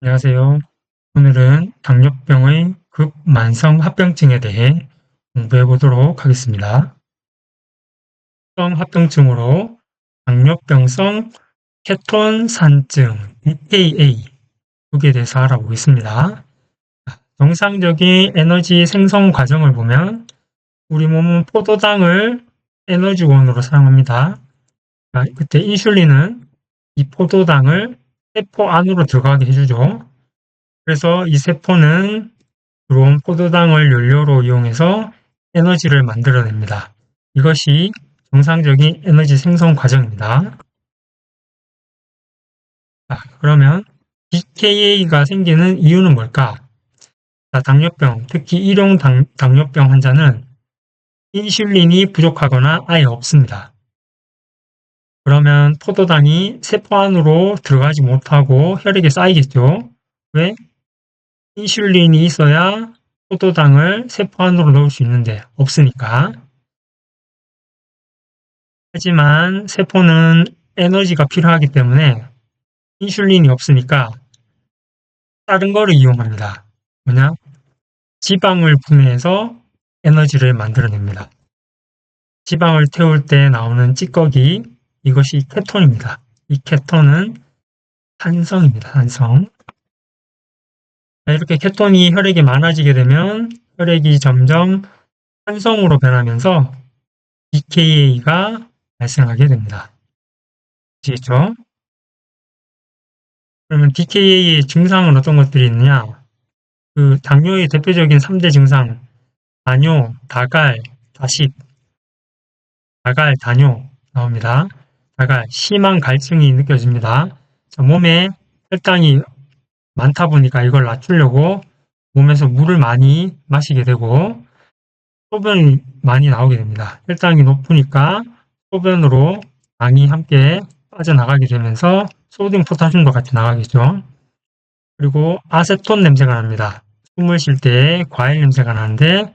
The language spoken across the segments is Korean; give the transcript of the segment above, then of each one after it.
안녕하세요. 오늘은 당뇨병의 극만성 합병증에 대해 공부해 보도록 하겠습니다. 합병증으로 당뇨병성 케톤산증 DKA 에 대해서 알아보겠습니다. 정상적인 에너지 생성 과정을 보면 우리 몸은 포도당을 에너지원으로 사용합니다. 그때 인슐린은 이 포도당을 세포 안으로 들어가게 해주죠. 그래서 이 세포는 들어온 포도당을 연료로 이용해서 에너지를 만들어냅니다. 이것이 정상적인 에너지 생성 과정입니다. 그러면 DKA가 생기는 이유는 뭘까? 당뇨병, 특히 1형 당뇨병 환자는 인슐린이 부족하거나 아예 없습니다. 그러면 포도당이 세포 안으로 들어가지 못하고 혈액에 쌓이겠죠. 왜? 인슐린이 있어야 포도당을 세포 안으로 넣을 수 있는데 없으니까. 하지만 세포는 에너지가 필요하기 때문에 인슐린이 없으니까 다른 거를 이용합니다. 뭐냐? 지방을 분해해서 에너지를 만들어냅니다. 지방을 태울 때 나오는 찌꺼기, 이것이 케톤입니다. 이 케톤은 산성입니다. 산성. 이렇게 케톤이 혈액에 많아지게 되면 혈액이 점점 산성으로 변하면서 DKA가 발생하게 됩니다. 아시겠죠? 그러면 DKA의 증상은 어떤 것들이 있느냐? 당뇨의 대표적인 3대 증상, 다뇨, 다갈, 다식, 다갈, 다뇨 나옵니다. 다갈, 심한 갈증이 느껴집니다. 몸에 혈당이 많다 보니까 이걸 낮추려고 몸에서 물을 많이 마시게 되고 소변이 많이 나오게 됩니다. 혈당이 높으니까 소변으로 당이 함께 빠져나가게 되면서 소디움 포타슘도 같이 나가겠죠. 그리고 아세톤 냄새가 납니다. 숨을 쉴 때 과일 냄새가 나는데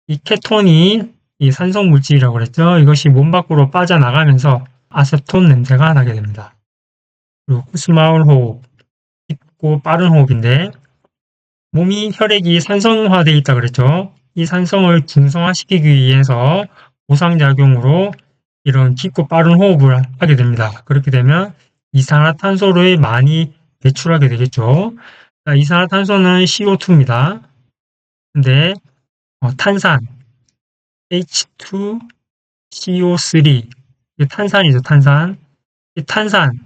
이 케톤이 이 산성 물질이라고 그랬죠. 이것이 몸 밖으로 빠져나가면서 아세톤 냄새가 나게 됩니다. 그리고 스마울 호흡, 깊고 빠른 호흡인데 몸이 혈액이 산성화되어 있다 그랬죠. 이 산성을 중성화시키기 위해서 보상작용으로 이런 깊고 빠른 호흡을 하게 됩니다. 그렇게 되면 이산화탄소를 많이 배출하게 되겠죠. 이산화탄소는 CO2입니다. 근데 탄산 H2CO3 탄산이죠. 탄산. 이 탄산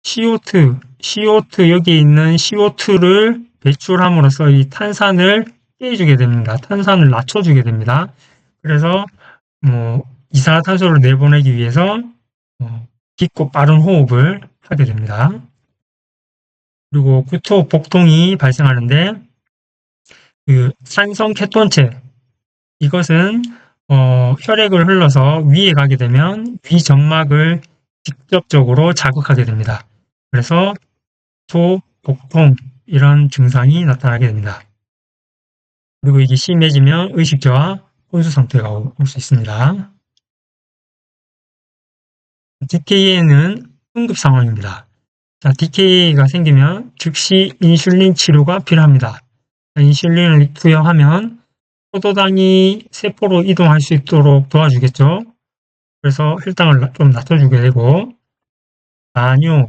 CO2 여기에 있는 CO2를 배출함으로써 이 탄산을 깨주게 됩니다. 탄산을 낮춰주게 됩니다. 그래서 이산화탄소를 내보내기 위해서 깊고 빠른 호흡을 하게 됩니다. 그리고 구토, 복통이 발생하는데 산성 케톤체 이것은 혈액을 흘러서 위에 가게 되면 위점막을 직접적으로 자극하게 됩니다. 그래서 구토, 복통 이런 증상이 나타나게 됩니다. 그리고 이게 심해지면 의식저하, 혼수 상태가 올 수 있습니다. DKA는 응급 상황입니다. DKA가 생기면 즉시 인슐린 치료가 필요합니다. 인슐린을 투여하면 포도당이 세포로 이동할 수 있도록 도와주겠죠. 그래서 혈당을 좀 낮춰주게 되고 나뇨,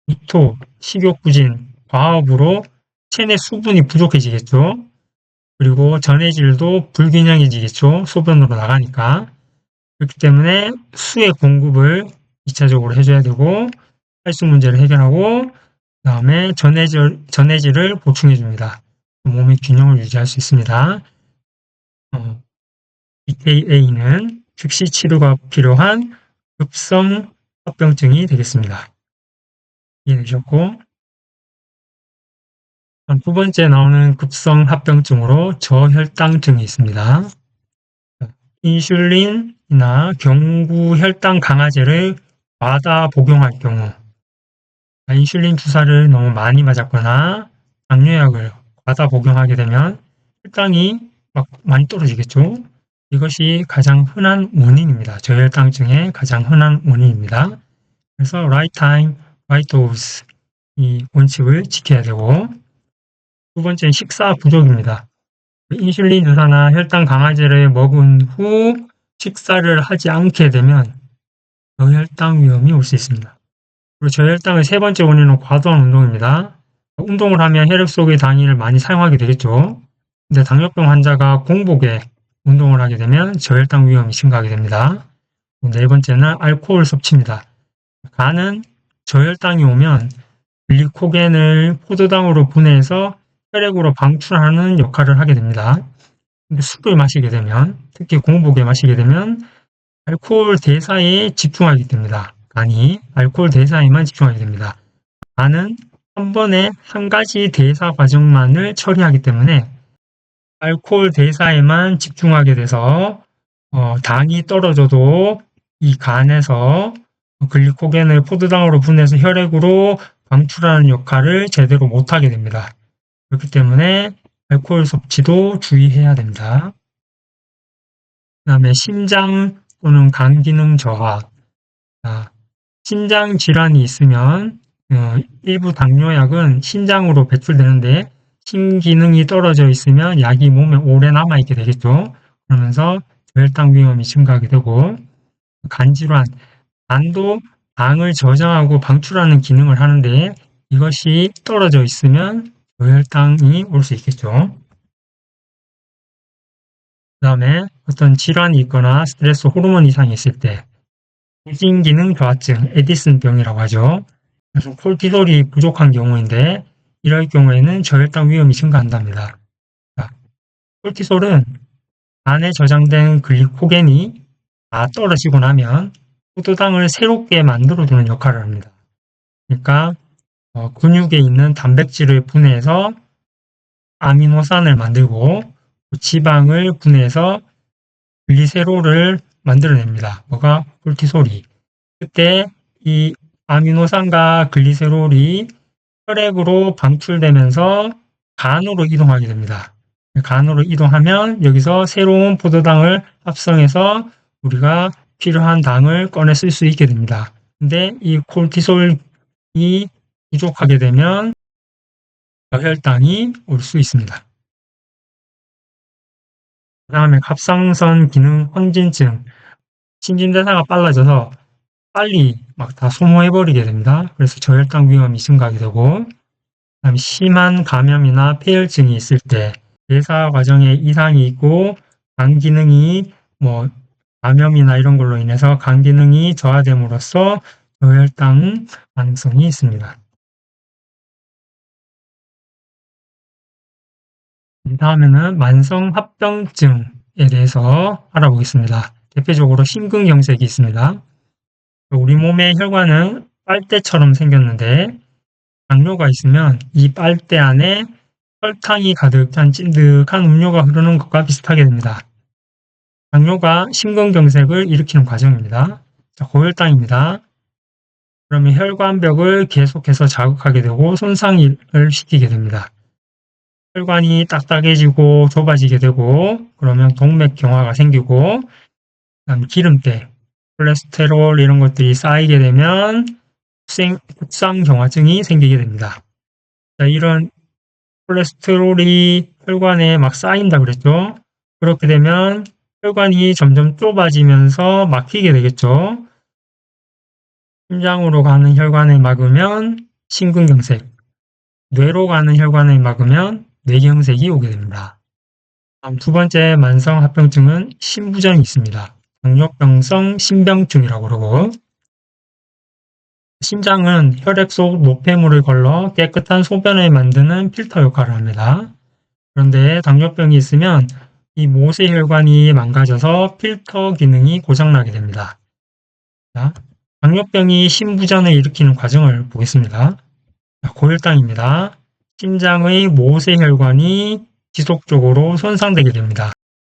구토, 식욕부진, 과업으로 체내 수분이 부족해지겠죠. 그리고 전해질도 불균형해지겠죠. 소변으로 나가니까. 그렇기 때문에 수의 공급을 2차적으로 해줘야 되고 탈수 문제를 해결하고 그 다음에 전해질을 보충해줍니다. 몸의 균형을 유지할 수 있습니다. DKA는 즉시 치료가 필요한 급성 합병증이 되겠습니다. 이해되셨고 두 번째 나오는 급성 합병증으로 저혈당증이 있습니다. 인슐린이나 경구 혈당 강화제를 과다 복용할 경우 인슐린 주사를 너무 많이 맞았거나 당뇨약을 과다 복용하게 되면 혈당이 막 많이 떨어지겠죠. 이것이 가장 흔한 원인입니다. 저혈당증의 가장 흔한 원인입니다. 그래서 right time, right dose 이 원칙을 지켜야 되고, 두 번째는 식사 부족입니다. 인슐린 주사나 혈당 강화제를 먹은 후 식사를 하지 않게 되면 저혈당 위험이 올 수 있습니다. 그리고 저혈당의 세 번째 원인은 과도한 운동입니다. 운동을 하면 혈액 속의 당을 많이 사용하게 되겠죠. 근데 당뇨병 환자가 공복에 운동을 하게 되면 저혈당 위험이 증가하게 됩니다. 네 번째는 알코올 섭취입니다. 간은 저혈당이 오면 글리코겐을 포도당으로 분해해서 혈액으로 방출하는 역할을 하게 됩니다. 근데 술을 마시게 되면, 특히 공복에 마시게 되면 알코올 대사에 집중하게 됩니다. 간이 알코올 대사에만 집중하게 됩니다. 간은 한 번에 한 가지 대사 과정만을 처리하기 때문에 알코올 대사에만 집중하게 돼서 당이 떨어져도 이 간에서 글리코겐을 포도당으로 분해해서 혈액으로 방출하는 역할을 제대로 못하게 됩니다. 그렇기 때문에 알코올 섭취도 주의해야 됩니다. 그 다음에 심장 또는 간 기능 저하. 신장 질환이 있으면 일부 당뇨약은 신장으로 배출되는데 신기능이 떨어져 있으면 약이 몸에 오래 남아있게 되겠죠. 그러면서 저혈당 위험이 증가하게 되고, 간질환, 간도 당을 저장하고 방출하는 기능을 하는데 이것이 떨어져 있으면 저혈당이 올 수 있겠죠. 그 다음에 어떤 질환이 있거나 스트레스 호르몬 이상이 있을 때 부진기능 저하증, 에디슨병이라고 하죠. 그래서 콜티솔이 부족한 경우인데 이럴 경우에는 저혈당 위험이 증가한답니다. 자, 콜티솔은 간에 저장된 글리코겐이 다 떨어지고 나면 포도당을 새롭게 만들어주는 역할을 합니다. 그러니까 근육에 있는 단백질을 분해해서 아미노산을 만들고 지방을 분해해서 글리세롤을 만들어냅니다. 뭐가? 콜티솔이. 그때 이 아미노산과 글리세롤이 혈액으로 방출되면서 간으로 이동하게 됩니다. 간으로 이동하면 여기서 새로운 포도당을 합성해서 우리가 필요한 당을 꺼내 쓸 수 있게 됩니다. 근데 이 콜티솔이 부족하게 되면 저혈당이 올 수 있습니다. 그 다음에 갑상선 기능 황진증, 신진대사가 빨라져서 빨리 막 다 소모해버리게 됩니다. 그래서 저혈당 위험이 증가하게 되고, 그다음에 심한 감염이나 폐혈증이 있을 때 대사 과정에 이상이 있고 간 기능이 감염이나 이런 걸로 인해서 간 기능이 저하됨으로써 저혈당 가능성이 있습니다. 다음에는 만성합병증에 대해서 알아보겠습니다. 대표적으로 심근경색이 있습니다. 우리 몸의 혈관은 빨대처럼 생겼는데 당뇨가 있으면 이 빨대 안에 설탕이 가득 찬 찐득한 음료가 흐르는 것과 비슷하게 됩니다. 당뇨가 심근경색을 일으키는 과정입니다. 자, 고혈당입니다. 그러면 혈관벽을 계속해서 자극하게 되고 손상을 시키게 됩니다. 혈관이 딱딱해지고 좁아지게 되고 그러면 동맥경화가 생기고 그다음 기름때, 콜레스테롤 이런 것들이 쌓이게 되면 국상경화증이 생기게 됩니다. 자, 이런 콜레스테롤이 혈관에 막 쌓인다 그랬죠. 그렇게 되면 혈관이 점점 좁아지면서 막히게 되겠죠. 심장으로 가는 혈관을 막으면 심근경색, 뇌로 가는 혈관을 막으면 뇌경색이 오게 됩니다. 다음 두 번째 만성합병증은 심부전이 있습니다. 당뇨병성 심병증이라고 그러고, 심장은 혈액 속 노폐물을 걸러 깨끗한 소변을 만드는 필터 역할을 합니다. 그런데 당뇨병이 있으면 이 모세혈관이 망가져서 필터 기능이 고장나게 됩니다. 자, 당뇨병이 심부전을 일으키는 과정을 보겠습니다. 고혈당입니다. 심장의 모세혈관이 지속적으로 손상되게 됩니다.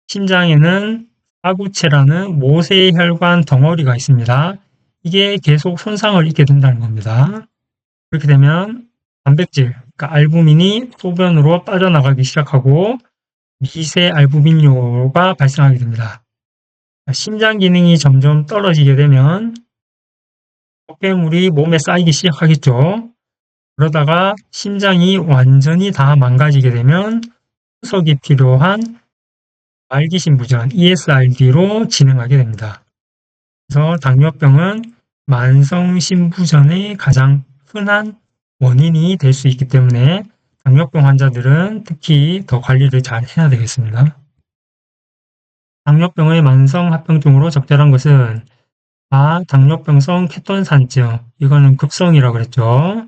심장에는 하구체라는 모세혈관 덩어리가 있습니다. 이게 계속 손상을 입게 된다는 겁니다. 그렇게 되면 단백질, 그러니까 알부민이 소변으로 빠져나가기 시작하고 미세 알부민뇨가 발생하게 됩니다. 심장 기능이 점점 떨어지게 되면 노폐물이 몸에 쌓이기 시작하겠죠. 그러다가 심장이 완전히 다 망가지게 되면 후석이 필요한 말기심부전 ESRD로 진행하게 됩니다. 그래서 당뇨병은 만성심부전의 가장 흔한 원인이 될 수 있기 때문에 당뇨병 환자들은 특히 더 관리를 잘 해야 되겠습니다. 당뇨병의 만성합병증으로 적절한 것은 당뇨병성 케톤산증, 이거는 급성이라고 그랬죠.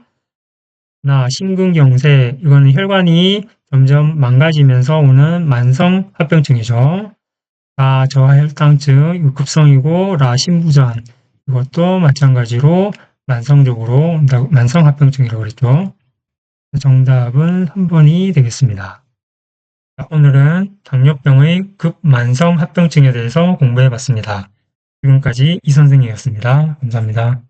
심근경색, 이거는 혈관이 점점 망가지면서 오는 만성합병증이죠. 저하혈당증, 이거 급성이고, 심부전, 이것도 마찬가지로 만성적으로 만성합병증이라고 그랬죠. 정답은 3번이 되겠습니다. 오늘은 당뇨병의 급만성합병증에 대해서 공부해 봤습니다. 지금까지 이 선생이었습니다. 감사합니다.